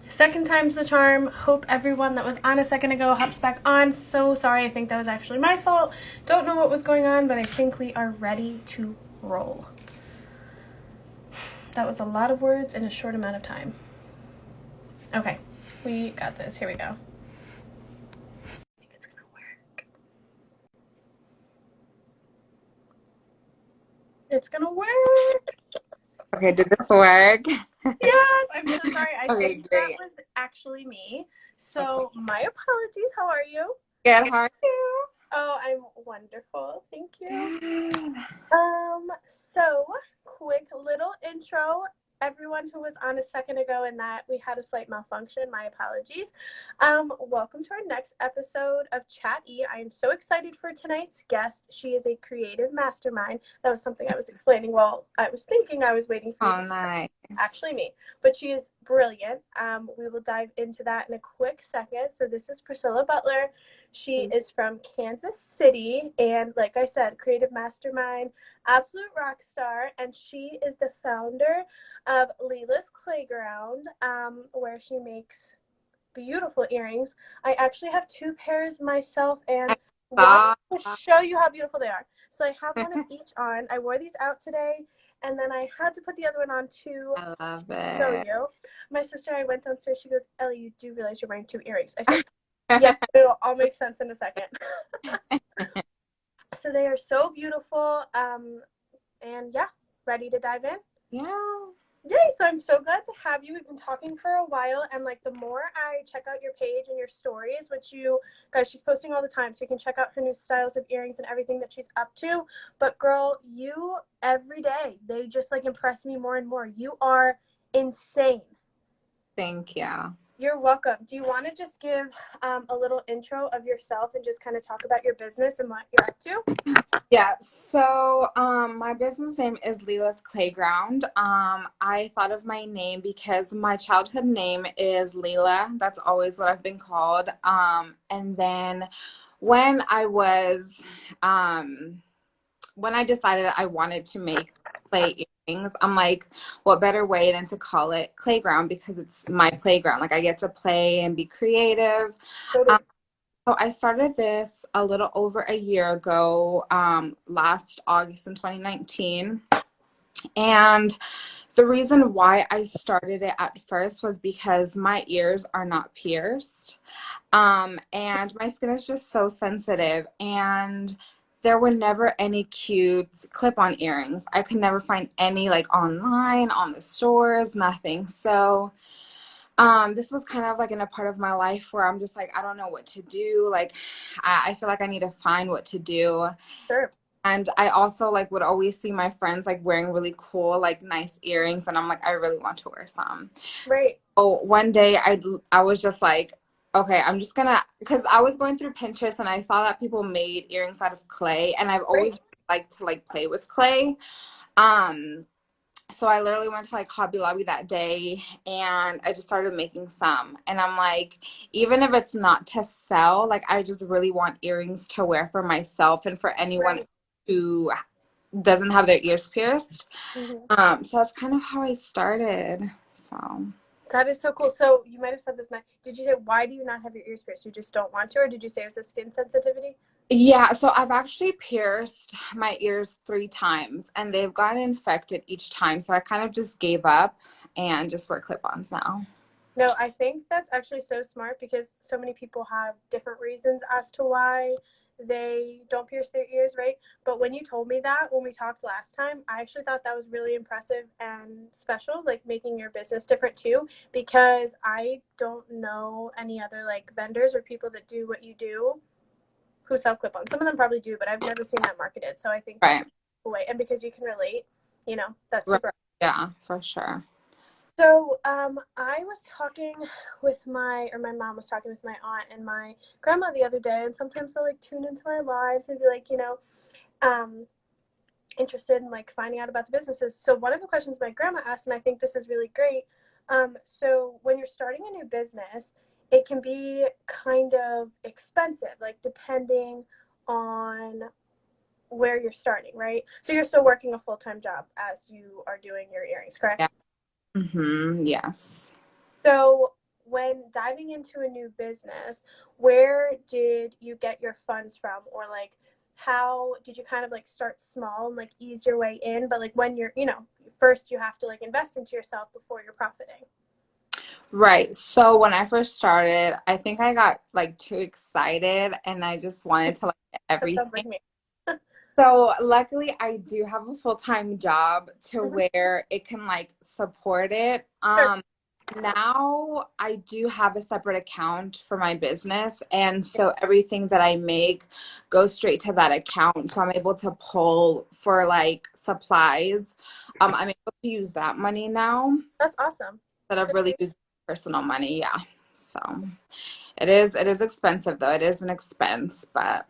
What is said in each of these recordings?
Second time's the charm. Hope everyone that was on a second ago hops back on. So sorry, I think that was actually my fault. Don't know what was going on, but I think we are ready to roll. That was a lot of words in a short amount of time. Okay, we got this. Here we go. I think it's gonna work. It's gonna work. Okay, did this work? Yes, I'm so sorry. I Okay, think that great. was actually me. Okay. So my apologies. How are you? Good, how are you? Oh, I'm wonderful. Thank you. Good. So quick little intro. Everyone who was on a second ago and that we had a slight malfunction, my apologies. Welcome to our next episode of Chat E. I am so excited for tonight's guest. She is a creative mastermind. That was something I was explaining while I was thinking I was waiting for you Oh, to nice. actually me, but she is brilliant. We will dive into that in a quick second. So this is Priscilla Butler. She is from Kansas City, and like I said, creative mastermind, absolute rock star, and she is the founder of Leah's Clayground, where she makes beautiful earrings. I actually have two pairs myself and I want saw. to show you how beautiful they are. So I have one of each on. I wore these out today, and then I had to put the other one on to I love show it. you. My sister, I went downstairs. She goes, Ellie, you do realize you're wearing two earrings. I said, yes, it'll all make sense in a second. So they are so beautiful. And yeah, ready to dive in? Yeah. Yay, so I'm so glad to have you. We've been talking for a while, and like the more I check out your page and your stories, which you guys, she's posting all the time, so you can check out her new styles of earrings and everything that she's up to. But girl, you every day, they just like impress me more and more. You are insane. Thank you. You're welcome. Do you want to just give a little intro of yourself and just kind of talk about your business and what you're up to? Yeah, so my business name is Leah's Clayground. I thought of my name because my childhood name is Leela. That's always what I've been called. And then when I was when I decided I wanted to make clay earrings, I'm like, what better way than to call it Clayground because it's my playground. Like I get to play and be creative. Um, Totally. so I started this a little over a year ago, last August in 2019. And the reason why I started it at first was because my ears are not pierced. And my skin is just so sensitive. And there were never any cute clip-on earrings. I could never find any like online, on the stores, nothing. So this was kind of like in a part of my life where I'm just like, I don't know what to do. Like, I feel like I need to find what to do. Sure. And I also like would always see my friends like wearing really cool, like nice earrings, and I'm like, I really want to wear some. Right. So one day I was just like, okay, I'm just gonna because I was going through Pinterest and I saw that people made earrings out of clay, and I've Right. always liked to like play with clay. Um, so I literally went to like Hobby Lobby that day and I just started making some. And I'm like, even if it's not to sell, like I just really want earrings to wear for myself and for anyone Right. who doesn't have their ears pierced. Mm-hmm. So that's kind of how I started. So That is so cool. So you might have said this. Did you say why do you not have your ears pierced? You just don't want to, or did you say it was a skin sensitivity? yeah, so I've actually pierced my ears 3 times and they've gotten infected each time. So I kind of just gave up and just wear clip-ons now. No, I think that's actually so smart because so many people have different reasons as to why they don't pierce their ears, right? But when you told me that when we talked last time, I actually thought that was really impressive and special, like making your business different too, because I don't know any other like vendors or people that do what you do who sell clip-ons. Some of them probably do, but I've never seen that marketed. So I think that's Right. a cool way. And because you can relate, that's Right. super. Yeah, for sure. So I was talking with my mom was talking with my aunt and my grandma the other day, and sometimes they'll like tune into my lives and be like, um, interested in like finding out about the businesses. So one of the questions my grandma asked, and I think this is really great. So when you're starting a new business, it can be kind of expensive, like depending on where you're starting, right? So you're still working a full-time job as you are doing your earrings, correct? Yeah. Mm-hmm. Yes. So when diving into a new business, where did you get your funds from? Or like, how did you kind of like start small and like ease your way in? But like when you're, first you have to like invest into yourself before you're profiting. Right. So when I first started, I think I got like too excited and I just wanted to like get That sounds everything. like me. So luckily I do have a full-time job to Mhm. where it can like support it. Sure. Now I do have a separate account for my business, and so everything that I make goes straight to that account. So I'm able to pull for like supplies. I'm able to use that money now That's awesome. instead of Good for really you. using personal money. Yeah. So it is expensive though. It is an expense, but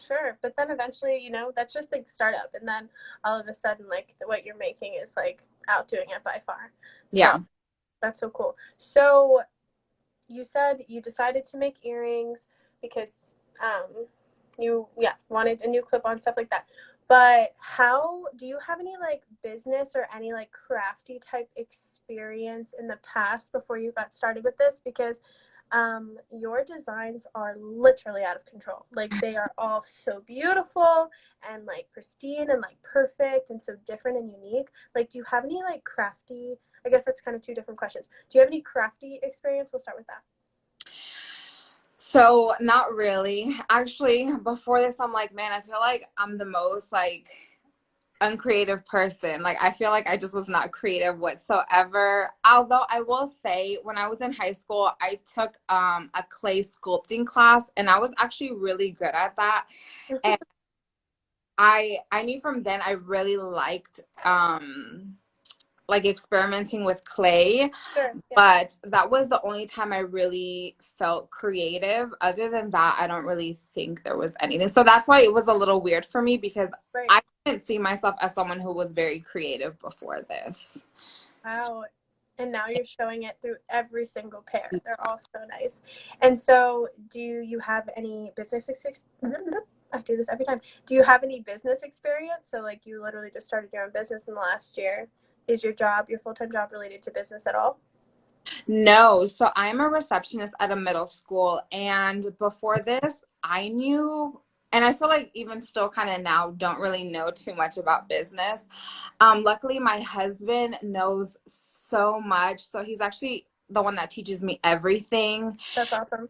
Sure, but then eventually, that's just like startup, and then all of a sudden, like what you're making is like outdoing it by far. So yeah. that's so cool. So you said you decided to make earrings because you wanted a new clip on stuff like that. But how do you have any like business or any like crafty type experience in the past before you got started with this? Because your designs are literally out of control. Like they are all so beautiful and like pristine and like perfect and so different and unique. Like, do you have any like crafty? I guess that's kind of two different questions. Do you have any crafty experience? We'll start with that. So not really. Actually, before this, I'm like, man, I feel like I'm the most like uncreative person. Like I feel like I just was not creative whatsoever. Although I will say when I was in high school, I took a clay sculpting class and I was actually really good at that. And I knew from then I really liked like experimenting with clay, Sure. Yeah. but that was the only time I really felt creative. Other than that, I don't really think there was anything. So that's why it was a little weird for me because Right. I didn't see myself as someone who was very creative before this. Wow. And now you're showing it through every single pair. They're all so nice. And so, do you have any business experience? I do this every time. Do you have any business experience? So, like, you literally just started your own business in the last year. Is your full-time job related to business at all? No, so I'm a receptionist at a middle school, and before this, I knew, and I feel like even still kind of now don't really know too much about business. Luckily, my husband knows so much, so he's actually the one that teaches me everything. That's awesome.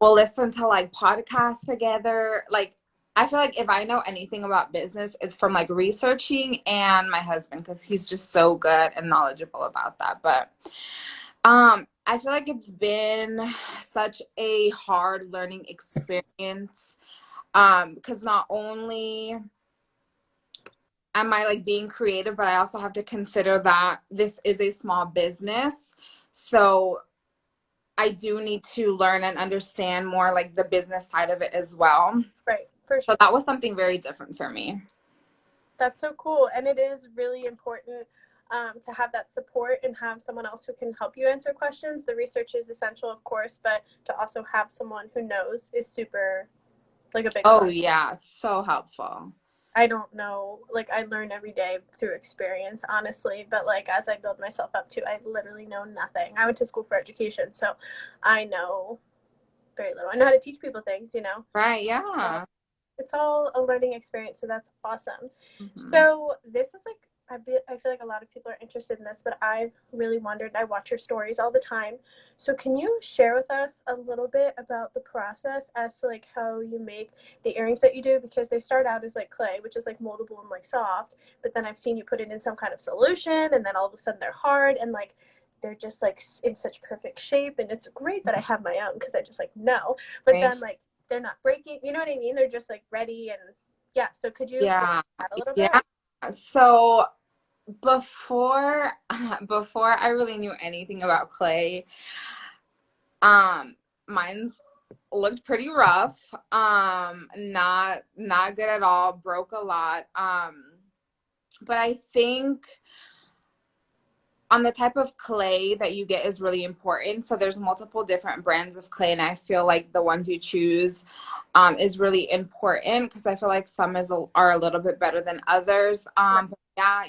We'll listen to like podcasts together. Like, I feel like if I know anything about business, it's from like researching and my husband because he's just so good and knowledgeable about that. But I feel like it's been such a hard learning experience because not only am I like being creative, but I also have to consider that this is a small business. So I do need to learn and understand more like the business side of it as well. Right, for So sure. that was something very different for me. That's so cool. And it is really important to have that support and have someone else who can help you answer questions. The research is essential, of course, but to also have someone who knows is super, like a big Oh plus. yeah, so helpful. I don't know, like I learn every day through experience, honestly, but like as I build myself up too, I literally know nothing. I went to school for education, so I know very little. I know how to teach people things. Right, Uh, yeah. it's all a learning experience, so that's awesome. Hmm. So this is like I feel like a lot of people are interested in this, but I've really wondered. I watch your stories all the time. So can you share with us a little bit about the process as to like how you make the earrings that you do? Because they start out as like clay, which is like moldable and like soft, but then I've seen you put it in some kind of solution, and then all of a sudden they're hard and like they're just like in such perfect shape, and it's great that I have my own because I just like know. But Right. then like they're not breaking. You know what I mean? They're just like ready and yeah. So could you explain Yeah. that a little bit? Yeah. So before before I really knew anything about clay, um, mine's looked pretty rough. Not good at all, broke a lot. But I think on the type of clay that you get is really important. So there's multiple different brands of clay, and I feel like the ones you choose is really important because I feel like some are a little bit better than others. Right. But yeah,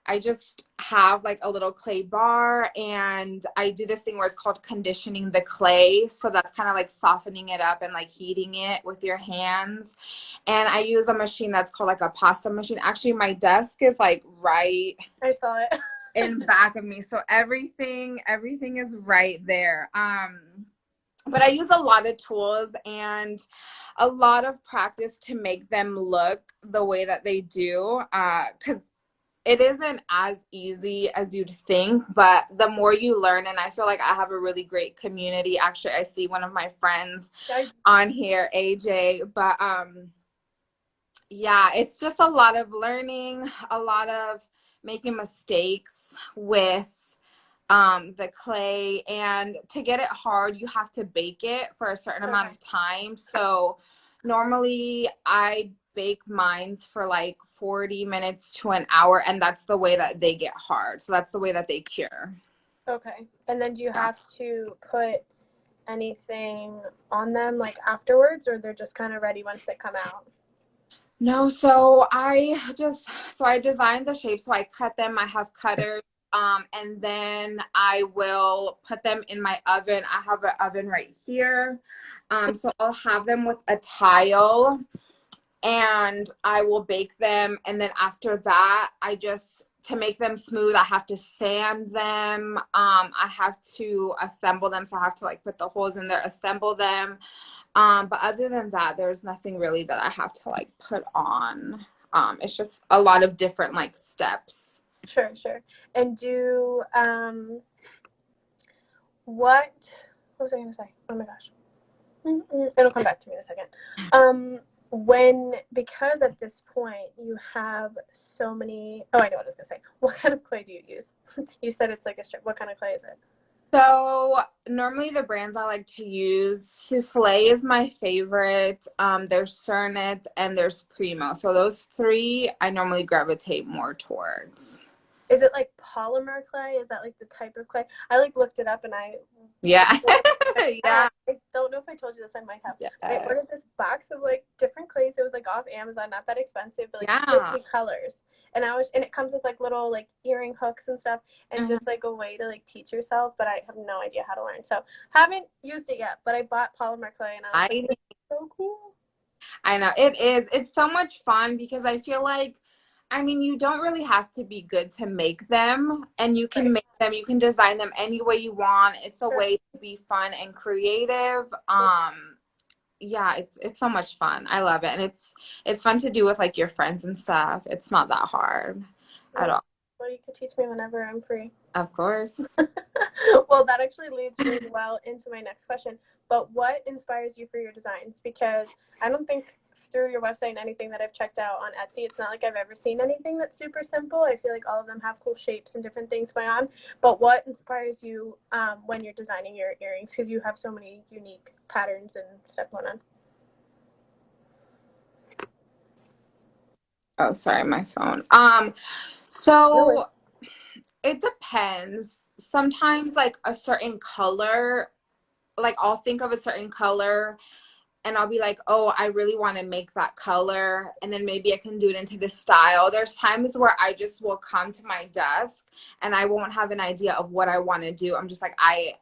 I just have like a little clay bar, and I do this thing where it's called conditioning the clay. So that's kind of like softening it up and like heating it with your hands. And I use a machine that's called like a pasta machine. Actually, my desk is like right I saw it. in back of me. So everything is right there. But I use a lot of tools and a lot of practice to make them look the way that they do. Because it isn't as easy as you'd think, but the more you learn, and I feel like I have a really great community. Actually, I see one of my friends I, on here, AJ, but yeah, it's just a lot of learning, a lot of making mistakes with the clay, and to get it hard, you have to bake it for a certain amount okay. of time. So normally I bake mines for like 40 minutes to an hour, and that's the way that they get hard. So that's the way that they cure. Okay. And then do you Yeah. have to put anything on them like afterwards, or they're just kind of ready once they come out? No, so I designed the shape, so I cut them. I have cutters, and then I will put them in my oven. I have an oven right here. So I'll have them with a tile, and I will bake them. And then after that, to make them smooth, I have to sand them. I have to assemble them. So I have to like put the holes in there, assemble them. But other than that, there's nothing really that I have to like put on. It's just a lot of different like steps. Sure, sure. And what what was I gonna say? Oh my gosh. It'll come back to me in a second. When because at this point you have so many. Oh, I know what I was gonna say. What kind of clay do you use? You said it's like a strip. What kind of clay is it? So normally the brands I like to use, Souffle is my favorite. There's Cernit and there's Primo. So those three I normally gravitate more towards. Is it like polymer clay? Is that like the type of clay? I like looked it up and Yeah. I Yeah. don't know if I told you this. I might have. I Yeah. ordered this box of like different clays. It was like off Amazon, not that expensive, but like Yeah. 50 colors. And it comes with like little like earring hooks and stuff, and Mhm. just like a way to like teach yourself. But I have no idea how to learn, so haven't used it yet. But I bought polymer clay, and I was like, I this is so cool. I know it is. It's so much fun because I feel like, I mean, you don't really have to be good to make them, and you can Right. make them, you can design them any way you want. It's a Sure. way to be fun and creative. Yeah, it's so much fun. I love it. And it's fun to do with like your friends and stuff. It's not that hard at Yeah. all. Well, you could teach me whenever I'm free. Of course. Well, that actually leads really well into my next question. But what inspires you for your designs? Because I don't think through your website and anything that I've checked out on Etsy, it's not like I've ever seen anything that's super simple. I feel like all of them have cool shapes and different things going on. But what inspires you when you're designing your earrings? Because you have so many unique patterns and stuff going on. Oh, sorry, my phone. No way. So it depends. Sometimes like a certain color, like I'll think of a certain color and I'll be like, oh, I really want to make that color. And then maybe I can do it into this style. There's times where I just will come to my desk and I won't have an idea of what I want to do. I'm just like, I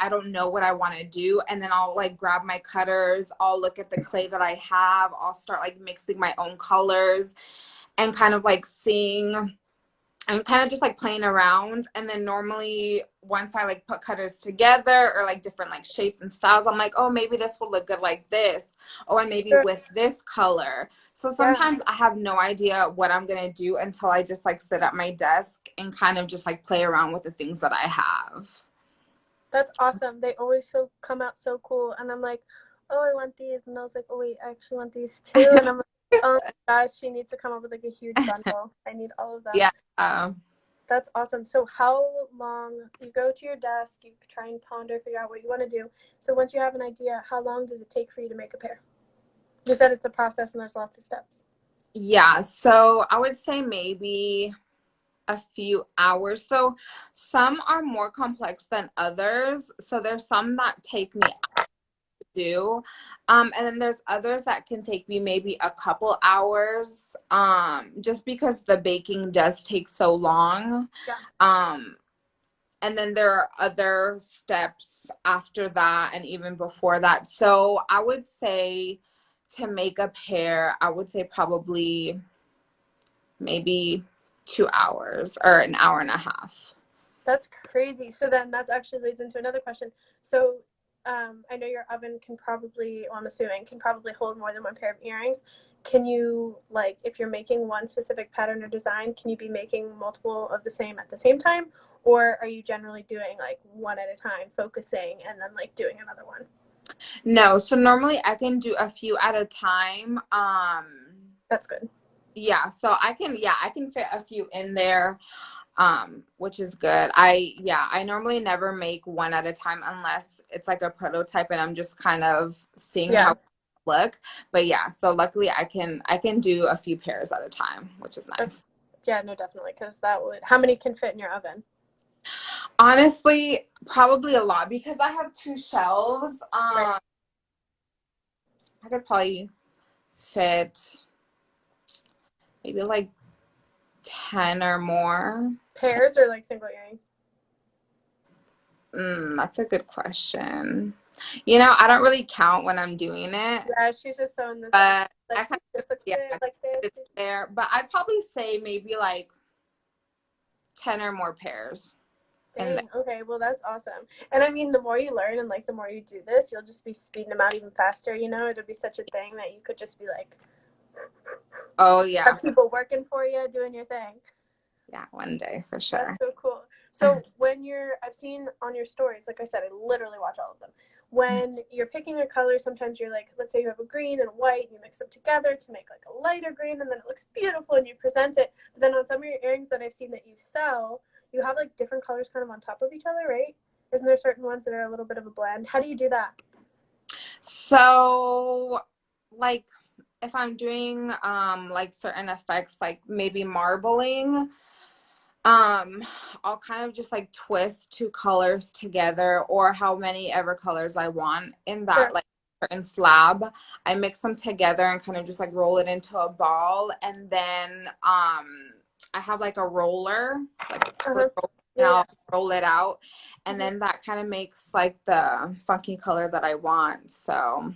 don't know what I want to do. And then I'll like grab my cutters. I'll look at the clay that I have. I'll start like mixing my own colors and kind of like seeing and kind of just like playing around. And then normally once I like put cutters together or like different like shapes and styles, I'm like, oh, maybe this will look good like this. Oh, and maybe Sure. with this color. So Yeah, sometimes I have no idea what I'm gonna do until I just like sit at my desk and kind of just like play around with the things that I have. that's awesome. They always come out so cool. And I'm like, oh, I want these. And I was like, oh, wait, I actually want these too. And I'm like, oh my gosh, she needs to come up with like a huge bundle. I need all of them. Yeah. Um, That's awesome. So how long you go to your desk, you try and ponder, figure out what you want to do. So once you have an idea, how long does it take for you to make a pair? You said it's a process and there's lots of steps. yeah. So I would say maybe a few hours. So some are more complex than others. So there's some that take me do. And then there's others that can take me maybe a couple hours, just because the baking does take so long. Yeah, Um, and then there are other steps after that and even before that. So I would say to make a pear, I would say probably maybe 2 hours or an hour and a half. that's crazy. So then that actually leads into another question. So I know your oven can probably, well, I'm assuming, can probably hold more than one pair of earrings. Can you, like, if you're making one specific pattern or design, can you be making multiple of the same at the same time? Or are you generally doing like one at a time, focusing, and then like doing another one? No, so normally I can do a few at a time. That's good. Yeah, so I can fit a few in there, which is good. I normally never make one at a time unless it's like a prototype and I'm just kind of seeing how Yeah. it look. But yeah, so luckily I can do a few pairs at a time, which is That's, nice. yeah, no, definitely. Because that would, how many can fit in your oven? Honestly, probably a lot because I have two shelves. Right. I could probably fit maybe like 10 or more. Pairs or like single earrings? That's a good question. You know, I don't really count when I'm doing it, Yeah, she's just so in the zone. but Like, I kind of this looks yeah, good, like this. it's there. But I'd probably say maybe like 10 or more pairs in there. Dang. Okay. Well, that's awesome. And I mean, the more you learn and like the more you do this, you'll just be speeding them out even faster. You know, it'll be such a thing that you could just be like, Oh yeah. have people working for you, doing your thing. Yeah, one day for That's sure. so cool. So when you're, I've seen on your stories, like I said, I literally watch all of them. When you're picking a color, sometimes you're like, let's say you have a green and a white, and you mix them together to make like a lighter green, and then it looks beautiful, and you present it. But then on some of your earrings that I've seen that you sell, you have like different colors kind of on top of each other, right? Isn't there certain ones that are a little bit of a blend? How do you do that? So like if I'm doing like certain effects like maybe marbling, um I'll kind of just like twist two colors together or how many ever colors I want in that Sure. like certain slab. I mix them together and kind of just like roll it into a ball, and then I have like a roller, like Uh-huh. and Yeah, yeah. I'll roll it out, and Mhm. then that kind of makes like the funky color that I want. So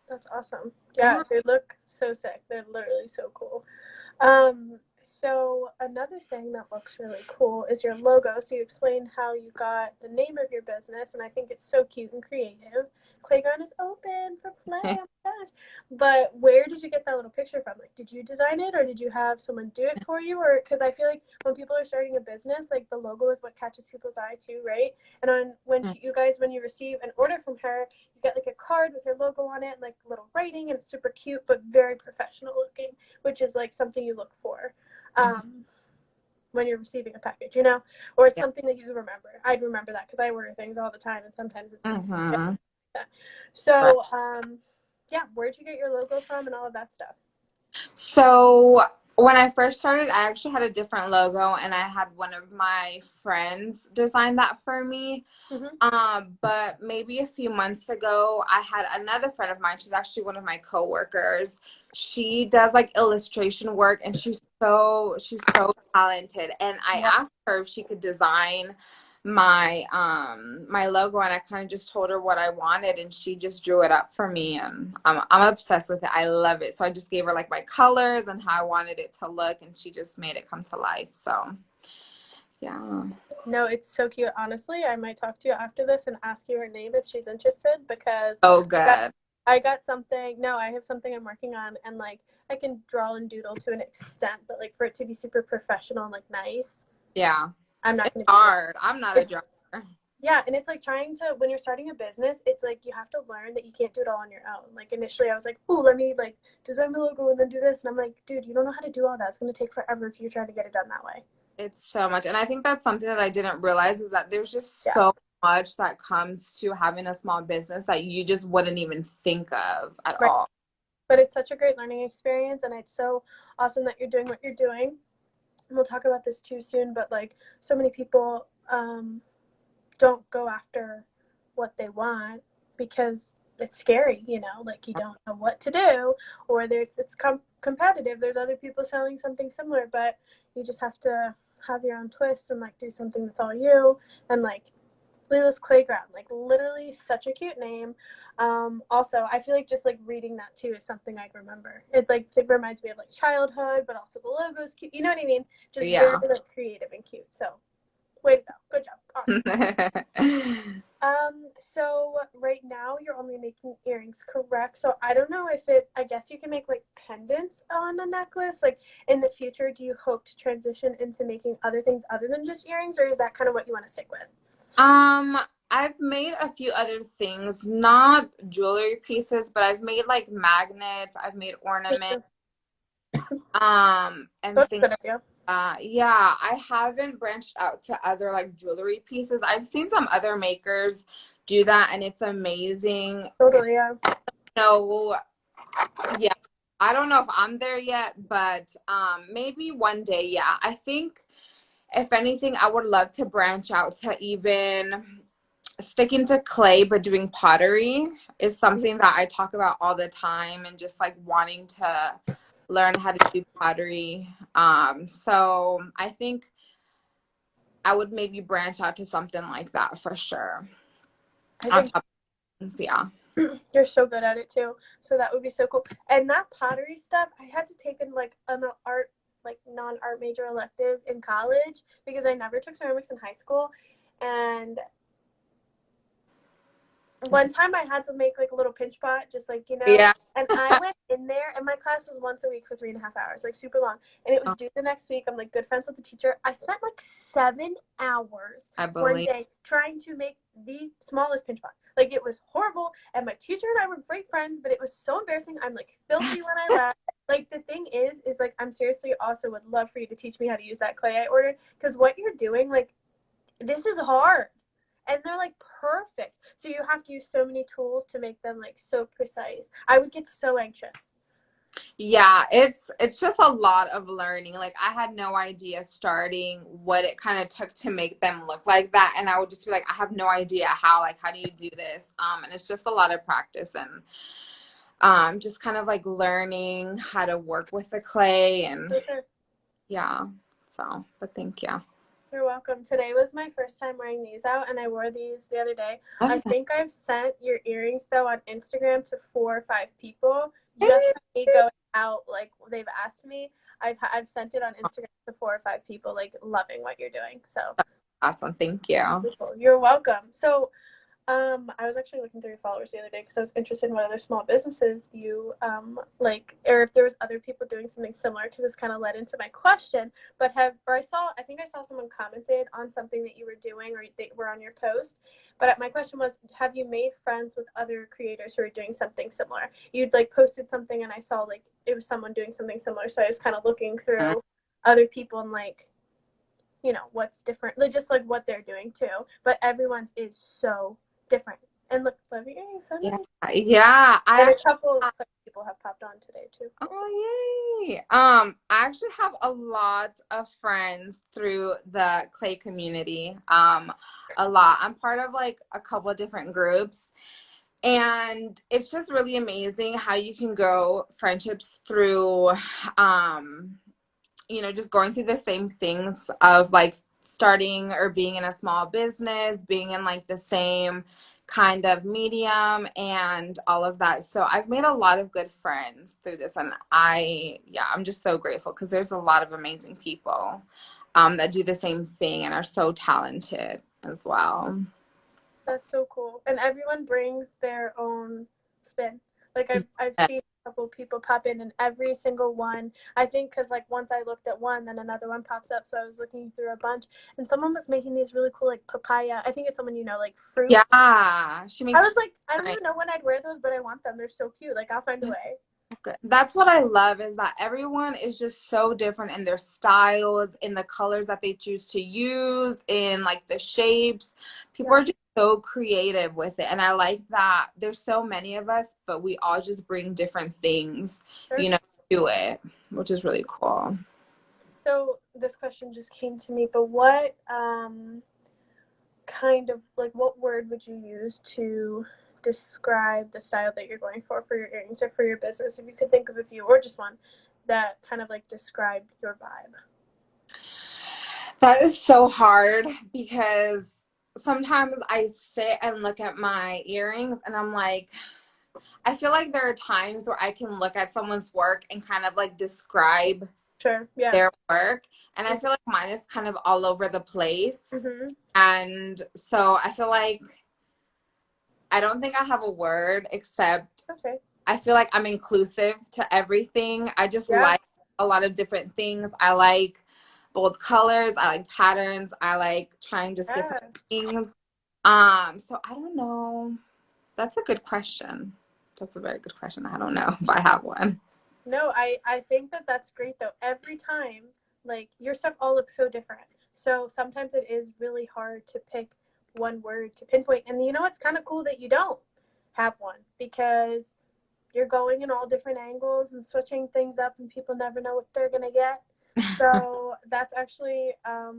That's awesome. yeah. Yeah, they look so sick. They're literally so cool. So another thing that looks really cool is your logo. So you explained how you got the name of your business, and I think it's so cute and creative. Clayground is open for play. Oh my gosh! But where did you get that little picture from? Like, did you design it, or did you have someone do it for you? Or because I feel like when people are starting a business, like the logo is what catches people's eye too, right? And on you guys when you receive an order from her, you get like a card with your logo on it, and like little writing, and it's super cute but very professional looking, which is like something you look for um, when you're receiving a package, you know, or it's Yeah. something that you remember. I'd remember that because I order things all the time, and sometimes it's Mm-hmm. that. So, yeah, where'd you get your logo from and all of that stuff? So when I first started, I actually had a different logo, and I had one of my friends design that for me. Mm-hmm. But maybe a few months ago, I had another friend of mine. She's actually one of my coworkers. She does like illustration work, and she's so talented. And I Yeah. asked her if she could design my logo, and I kind of just told her what I wanted, and she just drew it up for me, and I'm obsessed with it. I love it. So I just gave her like my colors and how I wanted it to look, and she just made it come to life. So yeah. No, it's so cute. Honestly, I might talk to you after this and ask you her name if she's interested because Oh, I got, good. I got something. No, I have something I'm working on, and like I can draw and doodle to an extent, but like for it to be super professional and like nice, Yeah. I'm not It's going to be able. hard. I'm not a It's drummer. Yeah, and it's like trying to when you're starting a business, it's like you have to learn that you can't do it all on your own. Like initially I was like, "Oh, let me like design my logo and then do this." And I'm like, "Dude, you don't know how to do all that. It's going to take forever if you try to get it done that way." It's so much. And I think that's something that I didn't realize is that there's just Yeah. so much that comes to having a small business that you just wouldn't even think of at Right. all. But it's such a great learning experience, and it's so awesome that you're doing what you're doing. And we'll talk about this too soon, but like so many people don't go after what they want because it's scary, you know, like you don't know what to do, or it's competitive. There's other people selling something similar, but you just have to have your own twist and like do something that's all you. And like Leah's Clayground, like literally such a cute name. Also, I feel like just like reading that too is something I remember. It reminds me of like childhood, but also the logo's cute. You know what I mean? Just very Yeah. like creative and cute. So, way to go, good job, awesome. So right now you're only making earrings, correct? So I don't know if I guess you can make like pendants on a necklace. Like in the future, do you hope to transition into making other things other than just earrings, or is that kind of what you want to stick with? Um, I've made a few other things, not jewelry pieces, but I've made like magnets, I've made ornaments, and That's a things. good idea. Yeah, I haven't branched out to other like jewelry pieces. I've seen some other makers do that, and it's amazing. Totally, yeah. No, yeah, I don't know if I'm there yet, but maybe one day, yeah. I think if anything, I would love to branch out to even sticking to clay, but doing pottery is something that I talk about all the time, and just like wanting to learn how to do pottery. So I think I would maybe branch out to something like that for sure. I On think top of things, yeah. you're so good at it too. So that would be so cool. And that pottery stuff, I had to take in like an art, like non-art major elective in college because I never took ceramics in high school. And one time I had to make like a little pinch pot, just like, you know, Yeah, and I went in there and my class was once a week for 3.5 hours, like super long. And it was due the next week. I'm like good friends with the teacher. I spent like 7 hours I one believe. day trying to make the smallest pinch pot. Like it was horrible. And my teacher and I were great friends, but it was so embarrassing. I'm like filthy when I left. Like the thing is like I'm seriously also would love for you to teach me how to use that clay I ordered. Because what you're doing, like this is hard and they're like perfect, so you have to use so many tools to make them like so precise. I would get so anxious. Yeah, it's just a lot of learning. Like I had no idea starting what it kind of took to make them look like that, and I would just be like, I have no idea how do you do this? And it's just a lot of practice and just kind of like learning how to work with the clay and For sure. yeah. So, but thank you. You're welcome. Today was my first time wearing these out, and I wore these the other day. I Okay. think I've sent your earrings though on Instagram to 4 or 5 people just for me going out. Like they've asked me. I've sent it on Instagram to 4 or 5 people, like loving what you're doing. So Awesome. Thank you. you're welcome. So I was actually looking through your followers the other day because I was interested in what other small businesses you like, or if there was other people doing something similar. Because this kind of led into my question. But I think I saw someone commented on something that you were doing, or they were on your post. But my question was, have you made friends with other creators who are doing something similar? You'd like posted something, and I saw like it was someone doing something similar. So I was kind of looking through other people and like, you know, what's different, like just like what they're doing too. But everyone's is so different. And look, Levy, so Yeah. nice. Yeah. And a couple of people have popped on today too. Oh, yay. I actually have a lot of friends through the clay community. A lot. I'm part of like a couple of different groups. And it's just really amazing how you can grow friendships through just going through the same things of like starting or being in a small business, being in like the same kind of medium and all of that. So I've made a lot of good friends through this, and I'm just so grateful because there's a lot of amazing people that do the same thing and are so talented as well. That's so cool. And everyone brings their own spin. Like I've seen a couple of people pop in, and every single one, I think, because like once I looked at one, then another one pops up. So I was looking through a bunch, and someone was making these really cool like papaya. I think it's someone, you know, like fruit. Yeah, she I makes was like, I don't nice. even know when I'd wear those, but I want them. They're so cute. Like I'll find a way. Good. That's what I love is that everyone is just so different in their styles, in the colors that they choose to use, in like the shapes. People Yeah. are just so creative with it. And I like that there's so many of us, but we all just bring different things, Sure. to it, which is really cool. So this question just came to me, but what kind of like what word would you use to describe the style that you're going for your earrings or for your business, if you could think of a few or just one that kind of like described your vibe. That is so hard because sometimes I sit and look at my earrings and I'm like, I feel like there are times where I can look at someone's work and kind of like describe Sure. Yeah. their work. And I feel like mine is kind of all over the place. Mm-hmm. And so I feel like I don't think I have a word except Okay. I feel like I'm inclusive to everything. I just Yeah. like a lot of different things. I like bold colors. I like patterns. I like trying just Yeah. different things. So I don't know. That's a good question. That's a very good question. I don't know if I have one. No, I think that that's great though. Every time, like your stuff all looks so different. So sometimes it is really hard to pick one word to pinpoint. And you know, it's kind of cool that you don't have one because you're going in all different angles and switching things up, and people never know what they're gonna get. So that's actually a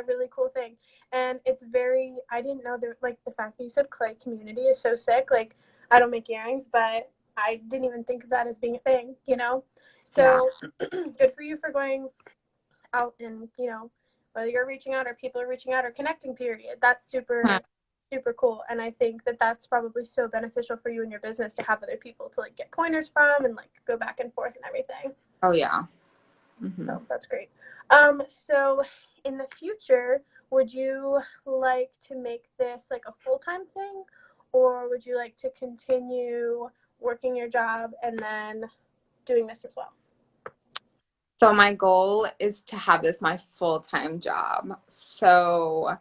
really cool thing, and it's very. I didn't know there like the fact that you said clay community is so sick. Like I don't make earrings, but I didn't even think of that as being a thing. You know, Yeah. so good for you for going out and whether you're reaching out or people are reaching out or connecting. Period. That's super cool, and I think that that's probably so beneficial for you in your business to have other people to like get pointers from and like go back and forth and everything. Oh yeah. Hmm. So that's great. So in the future, would you like to make this like a full-time thing, or would you like to continue working your job and then doing this as well? So my goal is to have this my full-time job. So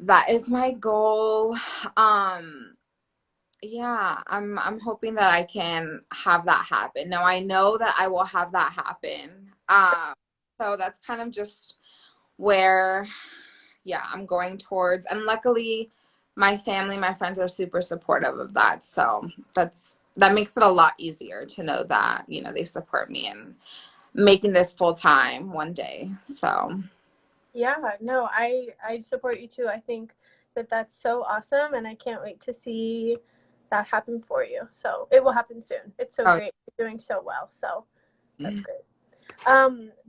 that is my goal. Um, yeah, I'm hoping that I can have that happen. Now I know that I will have that happen. So that's kind of just where, yeah, I'm going towards. And luckily, my family, my friends are super supportive of that. So that makes it a lot easier to know that, they support me in making this full time one day. So, Yeah, no, I support you too. I think that that's so awesome, and I can't wait to see that happen for you. So it will happen soon. It's so oh, great. You're doing so well. So that's mm. great.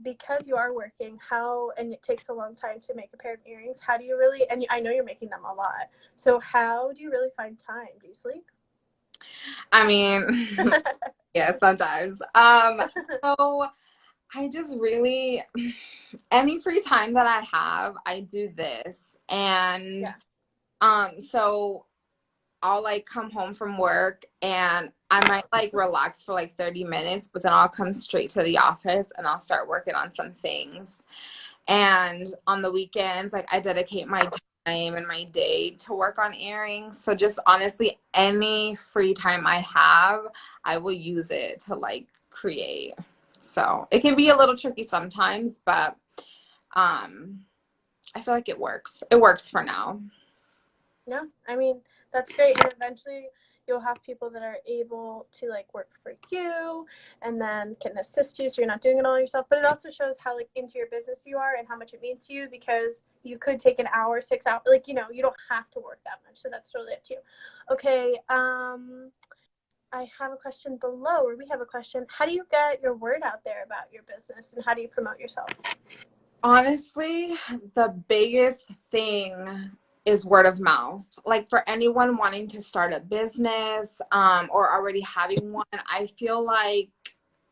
Because you are working, how and it takes a long time to make a pair of earrings. How do you really? And I know you're making them a lot. So how do you really find time? Do you sleep? I mean, yeah, sometimes. So I just really, any free time that I have, I do this. And Yeah. so I'll like come home from work and I might like relax for like 30 minutes, but then I'll come straight to the office and I'll start working on some things. And on the weekends, like I dedicate my time and my day to work on earrings. So just honestly, any free time I have, I will use it to like create. So it can be a little tricky sometimes, but I feel like it works. It works for now. No, I mean, that's great. And eventually you'll have people that are able to like work for you and then can assist you so you're not doing it all yourself. But it also shows how like into your business you are and how much it means to you, because you could take an hour, 6 hours, like, you don't have to work that much. So that's totally up to you. Okay, I have a question below, or we have a question. How do you get your word out there about your business and how do you promote yourself? Honestly, the biggest thing is word of mouth. Like for anyone wanting to start a business, or already having one, I feel like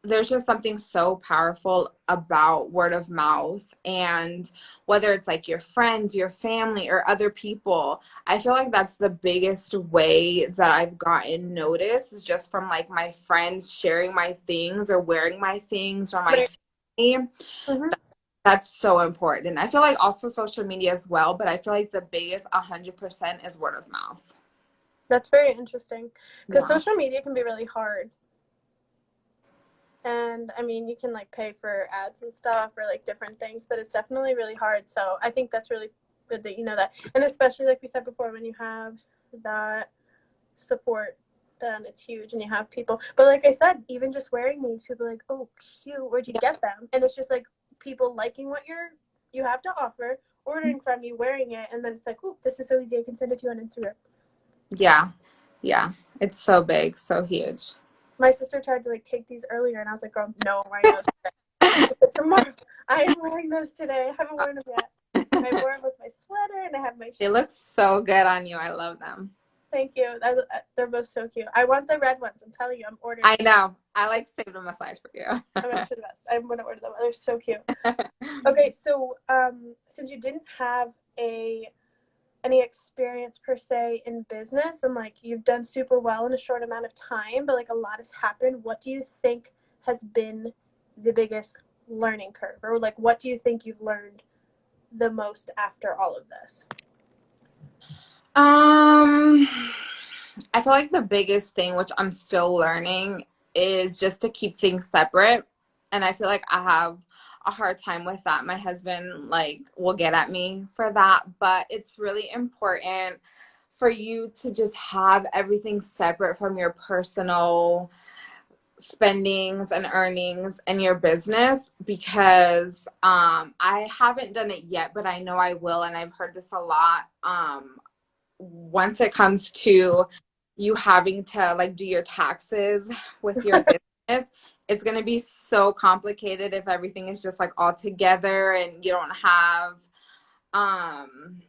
there's just something so powerful about word of mouth. And whether it's like your friends, your family, or other people, I feel like that's the biggest way that I've gotten noticed, is just from like my friends sharing my things or wearing my things, or my Right. family. Mm-hmm. That's so important. And I feel like also social media as well, but I feel like the biggest 100% is word of mouth. That's very interesting because Yeah. social media can be really hard. And I mean, you can like pay for ads and stuff or like different things, but it's definitely really hard. So I think that's really good that you know that. And especially like we said before, when you have that support, then it's huge and you have people. But like I said, even just wearing these, people are like, oh, cute, where'd you get them? And it's just like people liking what you have to offer, ordering from you, wearing it, and then it's like, oh, this is so easy. I can send it to you on Instagram. Yeah. Yeah, it's so big, so huge. My sister tried to like take these earlier, and I was like, "Girl, no, I'm wearing those today." She said, "Tomorrow, I am wearing those today. I haven't worn them yet." I wore them with my sweater, and I have my They shoes. look so good on you. I love them. Thank you. They're both so cute. I want the red ones. I'm telling you, I'm ordering I them. know. I like saved them aside for I'm you. actually the best. I'm gonna order them. They're so cute. Okay, so since you didn't have a any experience per se in business, and like you've done super well in a short amount of time, but like a lot has happened, what do you think has been the biggest learning curve, or like what do you think you've learned the most after all of this? Um, I feel like the biggest thing, which I'm still learning, is just to keep things separate. And I feel like I have a hard time with that. My husband like will get at me for that, but it's really important for you to just have everything separate from your personal spendings and earnings and your business because I haven't done it yet, but I know I will, and I've heard this a lot. Once it comes to you having to like do your taxes with your business, it's going to be so complicated if everything is just like all together and you don't have um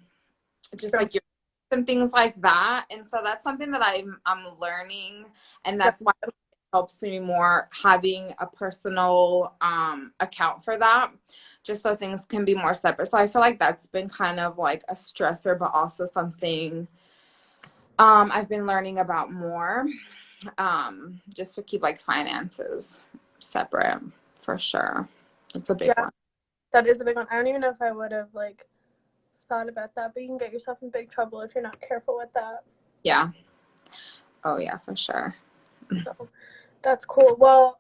just True. like your and things like that. And so that's something that I'm learning, and Yep. that's why it helps me more having a personal account for that, just so things can be more separate. So I feel like that's been kind of like a stressor, but also something I've been learning about more, just to keep like finances separate for sure. It's a big Yeah, one. that is a big one. I don't even know if I would have like thought about that, but you can get yourself in big trouble if you're not careful with that. Yeah. Oh yeah, for sure. So that's cool. Well,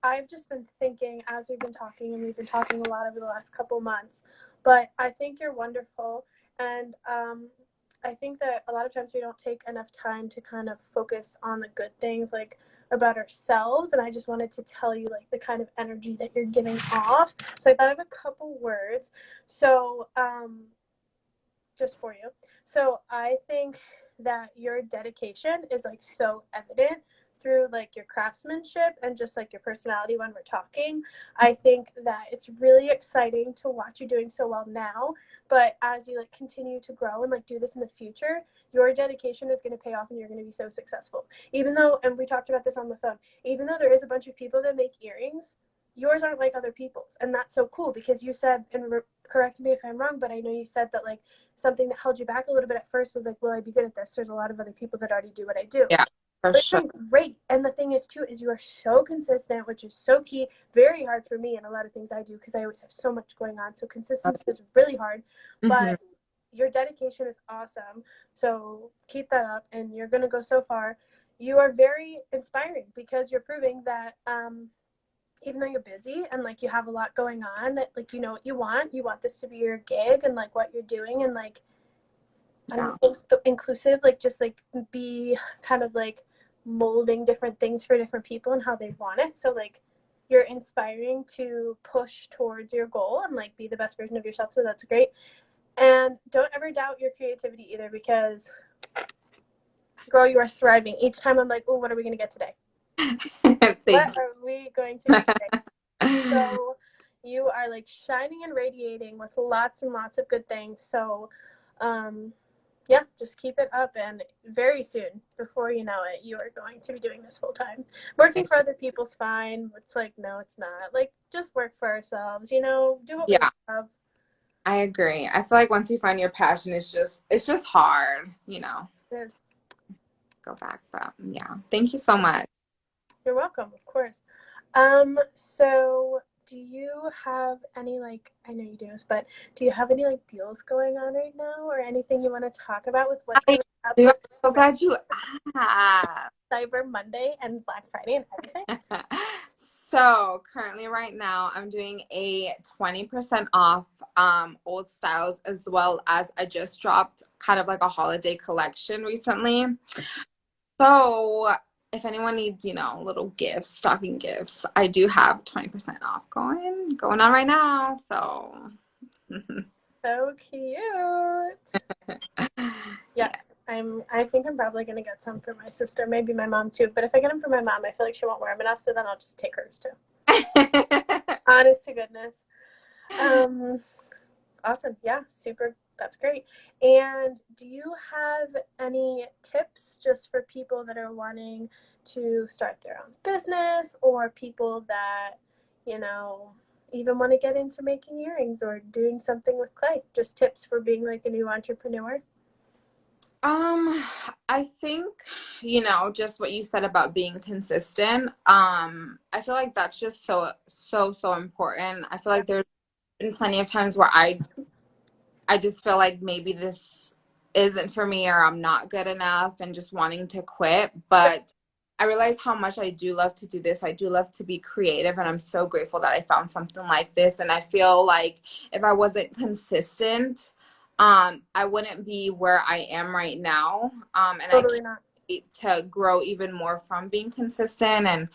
I've just been thinking as we've been talking, and we've been talking a lot over the last couple months, but I think you're wonderful. And I think that a lot of times we don't take enough time to kind of focus on the good things, like about ourselves. And I just wanted to tell you, like, the kind of energy that you're giving off. So I thought of a couple words. So, just for you. So I think that your dedication is like so evident through like your craftsmanship and just like your personality when we're talking. I think that it's really exciting to watch you doing so well now, but as you like continue to grow and like do this in the future, your dedication is going to pay off and you're going to be so successful. Even though, and we talked about this on the phone, even though there is a bunch of people that make earrings, yours aren't like other people's, and that's so cool because you said, and correct me if I'm wrong, but I know you said that like something that held you back a little bit at first was like, will I be good at this? There's a lot of other people that already do what I do. Yeah, for But sure. you're doing great. And the thing is too, is you are so consistent, which is so key. Very hard for me in a lot of things I do because I always have so much going on. So consistency is really hard. Mm-hmm. But your dedication is awesome. So keep that up and you're gonna go so far. You are very inspiring because you're proving that even though you're busy and like you have a lot going on, that like you know what you want this to be your gig and like what you're doing, and like and Yeah. inclusive, like just like be kind of like molding different things for different people and how they want it. So like you're inspiring to push towards your goal and like be the best version of yourself. So that's great. And don't ever doubt your creativity either, because girl, you are thriving. Each time I'm like, oh, what are we going to get today? What Thank are we going to get today? So you are like shining and radiating with lots and lots of good things. So um yeah, just keep it up, and very soon, before you know it, you are going to be doing this full time. Working you. for other people's fine. It's like, no, it's not. Like, just work for ourselves, do what we Yeah, love. I agree. I feel like once you find your passion, it's just hard, It's, go back. But yeah, thank you so much. you're welcome, of course. So do you have any, like, I know you do, but do you have any like deals going on right now, or anything you want to talk about with what's I coming up do. I'm with so glad you asked. Cyber Monday and Black Friday and everything? So currently right now I'm doing a 20% off old styles, as well as I just dropped kind of like a holiday collection recently. So if anyone needs, little gifts, stocking gifts, I do have 20% off going on right now. So So cute. Yes. yeah. I think I'm probably gonna get some for my sister, maybe my mom too. But if I get them for my mom, I feel like she won't wear them enough, so then I'll just take hers too. Honest to goodness. Um, awesome. Yeah, super. That's great. And do you have any tips just for people that are wanting to start their own business, or people that, you know, even want to get into making earrings or doing something with clay? Just tips for being like a new entrepreneur? Um, I think, just what you said about being consistent. I feel like that's just so important. I feel Yeah, like there's been plenty of times where I just feel like maybe this isn't for me or I'm not good enough and just wanting to quit. But I realize how much I do love to do this. I do love to be creative, and I'm so grateful that I found something like this. And I feel like if I wasn't consistent, I wouldn't be where I am right now. And I totally can't not. wait to grow even more from being consistent and,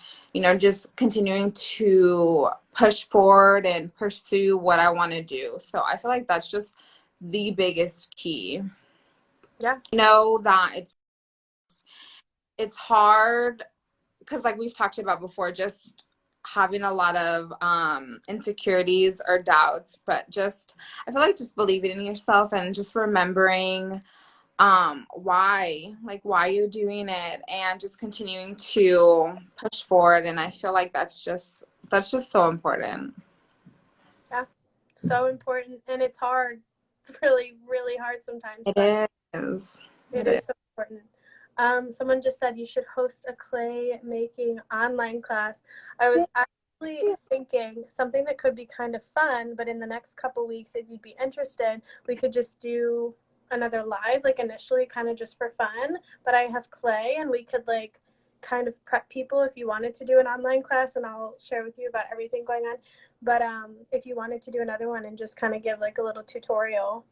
just continuing to push forward and pursue what I want to do. So I feel like that's just the biggest key. Yeah, I know that it's hard because, like we've talked about before, just having a lot of insecurities or doubts, but just I feel like just believing in yourself and just remembering why you're doing it, and just continuing to push forward. And I feel like that's just so important. yeah. So important, and it's hard. It's really, really hard sometimes, but It is. it It is. is so important. Someone just said you should host a clay making online class. I was actually thinking something that could be kind of fun, but in the next couple weeks, if you'd be interested, we could just do another live, like initially kind of just for fun. But I have clay, and we could like kind of prep people if you wanted to do an online class, and I'll share with you about everything going on. But if you wanted to do another one and just kind of give like a little tutorial,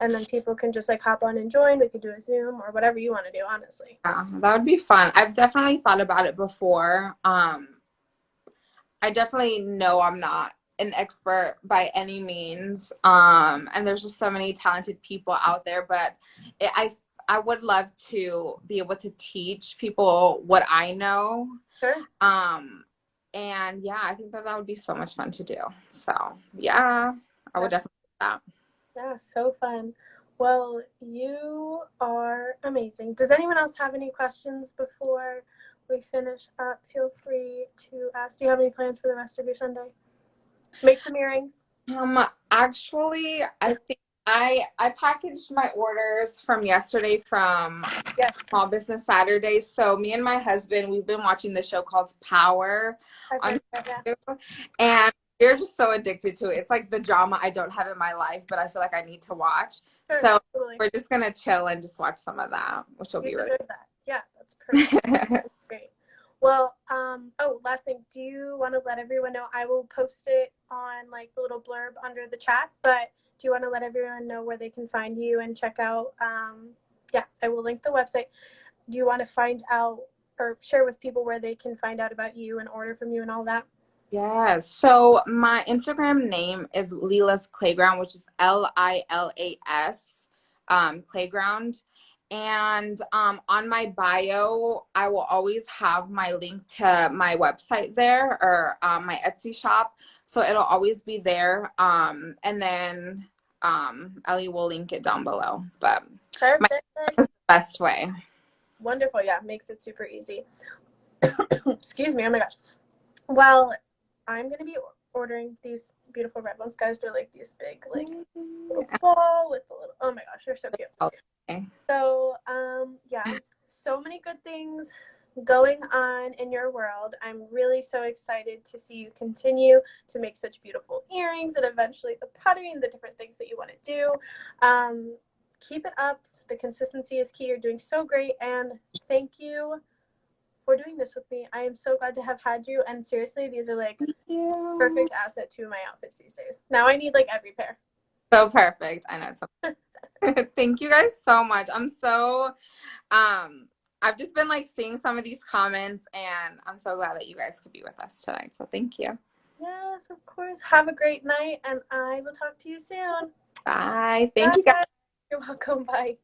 and then people can just like hop on and join. We could do a Zoom or whatever you want to do, honestly. Yeah, that would be fun. I've definitely thought about it before. I definitely know I'm not an expert by any means. And there's just so many talented people out there, but it, I would love to be able to teach people what I know. Sure. Um, and yeah, I think that would be so much fun to do. So yeah, I would Yeah, definitely do that. yeah, so fun. Well, you are amazing. Does anyone else have any questions before we finish up? Feel free to ask. Do you have any plans for the rest of your Sunday? Make some earrings. Actually, I think I packaged my orders from yesterday from Yes, Small Business Saturday. So me and my husband, we've been watching this show called Power I've on heard that. Yeah, YouTube, and we're just so addicted to it. It's like the drama I don't have in my life, but I feel like I need to watch. sure, So totally. we're just gonna chill and just watch some of that, which will You be really deserve that. Yeah, that's perfect. good. Great. Well, oh, last thing. Do you want to let everyone know? I will post it on like the little blurb under the chat, but do you want to let everyone know where they can find you and check out? Yeah, I will link the website. Do you want to find out or share with people where they can find out about you and order from you and all that? Yes. So my Instagram name is Lila's Clayground, which is Lilas, Clayground. And on my bio, I will always have my link to my website there, or my Etsy shop. So it'll always be there. And then Ellie will link it down below. But my Perfect. is the best way. Wonderful. Yeah, makes it super easy. Excuse me. Oh my gosh. Well, I'm gonna be ordering these beautiful red ones, guys. They're like these big, like little ball with the little. Oh my gosh, they're so cute. Okay. So, yeah, so many good things going on in your world. I'm really so excited to see you continue to make such beautiful earrings and eventually the pottery and the different things that you want to do. Keep it up. The consistency is key. You're doing so great, and thank you for doing this with me. I am so glad to have had you, and seriously, these are like Yeah. perfect asset to my outfits these days. Now I need like every pair. So perfect. I know it's Thank you guys so much. I've just been like seeing some of these comments, and I'm so glad that you guys could be with us tonight. So thank you. Yes, of course. Have a great night, and I will talk to you soon. Bye. Bye. Thank you guys. You're welcome. Bye.